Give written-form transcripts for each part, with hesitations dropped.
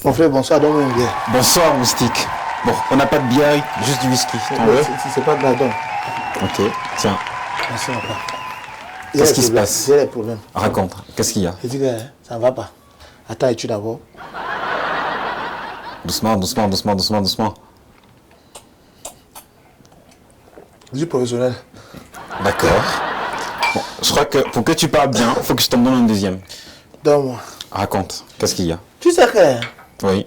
Mon frère, bonsoir, donne-moi une bière. Bonsoir, Moustique. Bon, on n'a pas de bière, juste du whisky. Si c'est pas de la donne. Ok, tiens. Merci, mon frère. Qu'est-ce qui se passe? Il y a des problèmes. Raconte, qu'est-ce qu'il y a? Je dis que ça ne va pas. Attends, et tu d'abord. Doucement, doucement, doucement, doucement, doucement. Du professionnel. D'accord. Bon, je crois que pour que tu parles bien, il faut que je t'en donne un deuxième. Donne-moi. Raconte, qu'est-ce qu'il y a? Tu sais que Oui.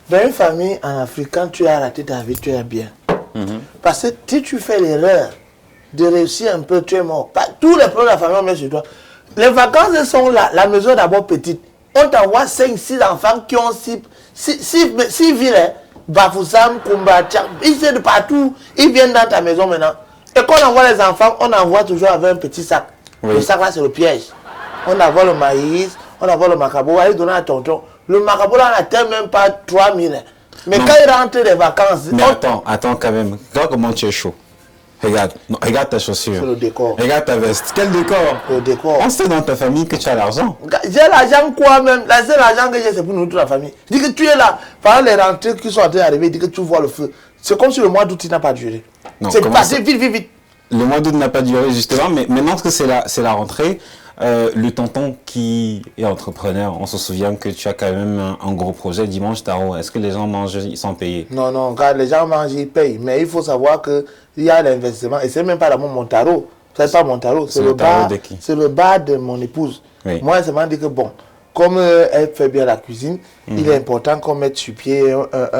dans une famille en Afrique, quand tu as raté ta vie, tu es bien. Parce que si tu fais l'erreur de réussir un peu, tu es mort. Pas tous les problèmes de la famille, on met sur toi. Les vacances, elles sont là. La maison est d'abord petite. On t'envoie 5, 6 enfants qui ont 6 villes. Hein. Bafoussam, Koumba, Tchak. Ils sont de partout. Ils viennent dans ta maison maintenant. Et quand on envoie les enfants, on envoie toujours avec un petit sac. Oui. Le sac là, c'est le piège. On envoie le maïs, on envoie le macabo, on va lui donner à tonton. Le macabo là, on n'atteint même pas 3000. Hein. Mais Non. quand il rentre des vacances, Mais attends quand même. Regarde comment tu es chaud. Regarde, non, regarde ta chaussure. C'est le décor. Regarde ta veste. Quel décor? Le décor. On sait dans ta famille que tu as l'argent. J'ai l'argent quoi même? La seule argent que j'ai, c'est pour nous toute la famille. Dis que tu es là. Pendant les rentrées qui sont en train d'arriver, dis que tu vois le feu. C'est comme si le mois d'août n'a pas duré. Non, C'est comment passé ça? vite, vite, vite. Le mois d'août n'a pas duré justement, mais maintenant que c'est la rentrée, le tonton qui est entrepreneur, on se souvient que tu as quand même un gros projet dimanche tarot. Est-ce que les gens mangent, ils sont payés? Non, non, quand les gens mangent, ils payent. Mais il faut savoir qu'il y a l'investissement. Et c'est même pas mon tarot. C'est pas mon tarot. C'est le tarot bar. de qui? C'est le bar de mon épouse. Oui. Moi, elle m'a dit que bon, comme elle fait bien la cuisine, il est important qu'on mette sur pied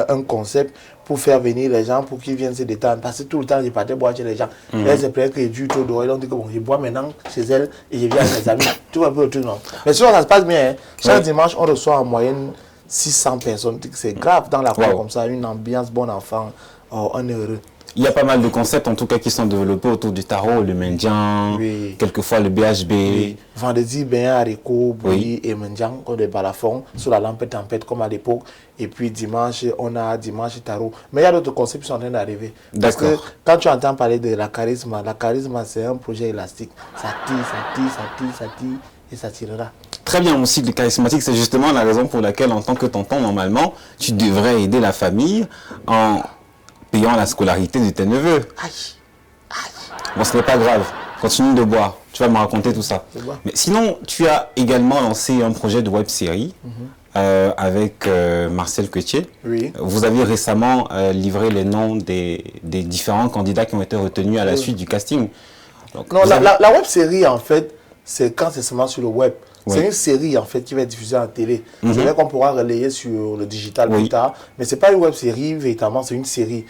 un concept pour faire venir les gens, pour qu'ils viennent se détendre. Parce que tout le temps, je partais boire chez les gens. Elle se plaît que du tout dehors. Donc, bon, je bois maintenant chez elle et je viens avec mes amis. Tu vois un peu le truc, non? Mais sinon, ça se passe bien. Hein. Chaque dimanche, on reçoit en moyenne 600 personnes. C'est grave dans la cour comme ça, une ambiance bon enfant. Oh, on est heureux. Il y a pas mal de concepts en tout cas qui sont développés autour du tarot, le mendiant, Oui. quelquefois le BHB. Oui. Vendredi, ben, haricots, bouillis et mendiant, on est balafon sous la lampe tempête comme à l'époque. Et puis dimanche, on a dimanche tarot. Mais il y a d'autres concepts qui sont en train d'arriver. Parce que quand tu entends parler de la charisme c'est un projet élastique. Ça tire, ça tire, ça tire, ça tire et ça tirera. Très bien, mon cycle charismatique, c'est justement la raison pour laquelle en tant que tonton, normalement, tu devrais aider la famille en payant la scolarité de tes neveux. Aïe, Bon, ce n'est pas grave. Continue de boire. Tu vas me raconter tout ça. Mais sinon, tu as également lancé un projet de web-série avec Marcel Quetier. Oui. Vous avez récemment livré les noms des différents candidats qui ont été retenus à la suite du casting. Donc, non, la web série, en fait, c'est quand c'est seulement sur le web. Oui. C'est une série en fait qui va être diffusée en télé. C'est vrai qu'on pourra relayer sur le digital plus tard, mais c'est pas une web série véritablement, c'est une série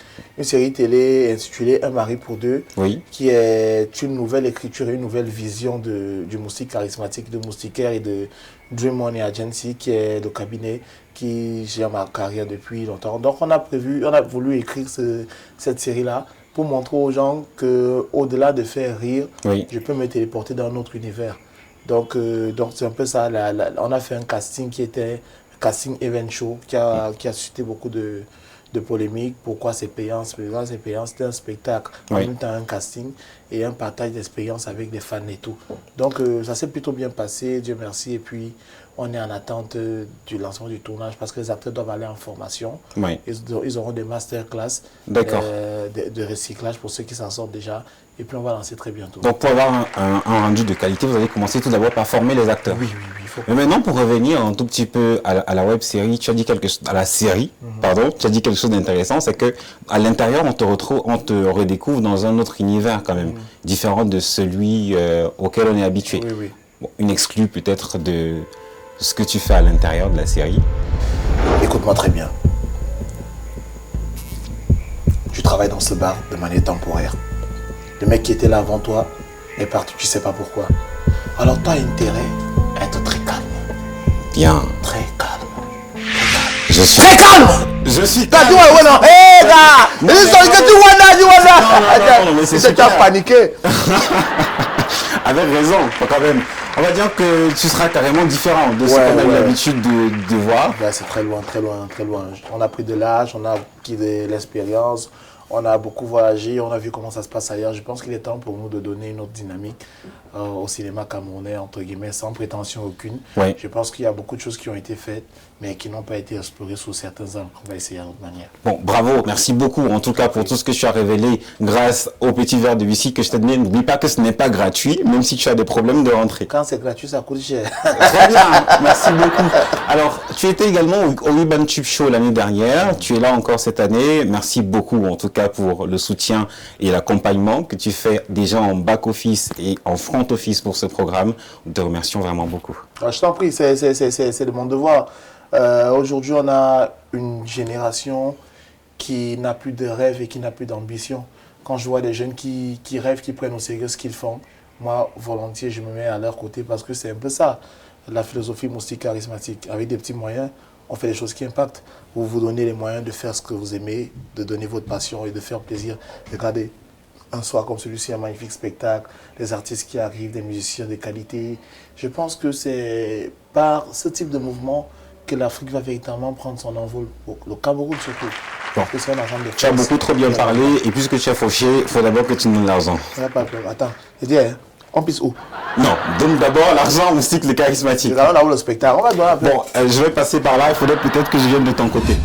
télé intitulée Un mari pour deux, qui est une nouvelle écriture et une nouvelle vision du moustique charismatique, de moustiquaire et de Dream Money Agency, qui est le cabinet qui gère ma carrière depuis longtemps. Donc on a voulu écrire cette série là pour montrer aux gens que au-delà de faire rire, je peux me téléporter dans un autre univers. Donc c'est un peu ça. On a fait un casting qui était un casting event show qui a suscité beaucoup de polémiques. Pourquoi c'est payant? C'est payant. C'était un spectacle, en même temps un casting et un partage d'expérience avec des fans et tout. Donc ça s'est plutôt bien passé, Dieu merci. Et puis on est en attente du lancement du tournage parce que les acteurs doivent aller en formation. Ils auront des masterclass de recyclage pour ceux qui s'en sortent déjà. Et puis on va lancer très bientôt. Donc pour avoir un rendu de qualité, vous allez commencer tout d'abord par former les acteurs. Oui. Mais maintenant, pour revenir un tout petit peu à la web série, tu as dit quelque chose, à la série, pardon, tu as dit quelque chose d'intéressant, c'est que à l'intérieur, on te redécouvre dans un autre univers quand même, différent de celui auquel on est habitué. Bon, une exclue peut-être de ce que tu fais à l'intérieur de la série. Écoute-moi très bien. Tu travailles dans ce bar de manière temporaire. Le mec qui était là avant toi est parti, tu sais pas pourquoi. Alors tu as intérêt à être très calme. Bien. Très calme. Je suis très calme. Je suis calme. calme. Non, hé gars, non, mais c'est super. Tu as paniqué. Avec raison, quand même. On va dire que tu seras carrément différent de ce qu'on a eu l'habitude de voir. C'est très loin, très loin, très loin. On a pris de l'âge, on a acquis de l'expérience. On a beaucoup voyagé, on a vu comment ça se passe ailleurs. Je pense qu'il est temps pour nous de donner une autre dynamique au cinéma camerounais, entre guillemets, sans prétention aucune. Je pense qu'il y a beaucoup de choses qui ont été faites mais qui n'ont pas été explorés sous certains angles. On va essayer d'une autre manière. Bon, bravo, merci beaucoup en tout cas pour tout ce que tu as révélé grâce au petit verre de whisky que je t'ai donné. N'oublie pas que ce n'est pas gratuit, même si tu as des problèmes de rentrée. Quand c'est gratuit, ça coûte cher. Très bien, merci beaucoup. Alors, tu étais également au Urban Tube Show l'année dernière, tu es là encore cette année. Merci beaucoup en tout cas pour le soutien et l'accompagnement que tu fais déjà en back-office et en front-office pour ce programme. Nous te remercions vraiment beaucoup. Je t'en prie, c'est de mon devoir. Aujourd'hui, on a une génération qui n'a plus de rêve et qui n'a plus d'ambition. Quand je vois des jeunes qui rêvent, qui prennent au sérieux ce qu'ils font, moi, volontiers, je me mets à leur côté parce que c'est un peu ça, la philosophie moustique charismatique. Avec des petits moyens, on fait des choses qui impactent. Vous vous donnez les moyens de faire ce que vous aimez, de donner votre passion et de faire plaisir. Regardez, un soir comme celui-ci, un magnifique spectacle, des artistes qui arrivent, des musiciens de qualité. Je pense que c'est par ce type de mouvement que l'Afrique va véritablement prendre son envol. Le Cameroun surtout. Bon. Tu as beaucoup trop bien parlé et puisque tu es fauché, il faut d'abord que tu nous donnes l'argent. Attends, je dis, hein, on pisse où? Non, donne d'abord l'argent au cycle charismatique. On a où le spectacle? On va devoir bon, je vais passer par là, il faudrait peut-être que je vienne de ton côté.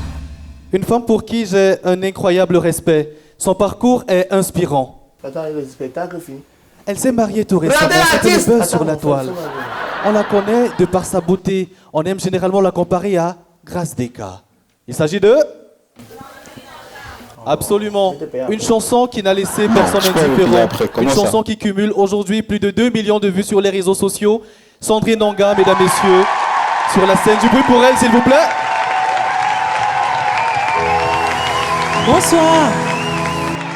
Une femme pour qui j'ai un incroyable respect. Son parcours est inspirant. Attends, le spectacle fini. Elle s'est mariée tout récemment, c'était le buzz sur la toile. On la connaît de par sa beauté. On aime généralement la comparer à Grace Deka. Il s'agit de... Absolument. Une chanson qui n'a laissé personne indifférent. Une chanson qui cumule aujourd'hui plus de 2 millions de vues sur les réseaux sociaux. Sandrine Nanga, mesdames, messieurs, sur la scène. Du bruit pour elle, s'il vous plaît. Bonsoir.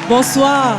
Bonsoir.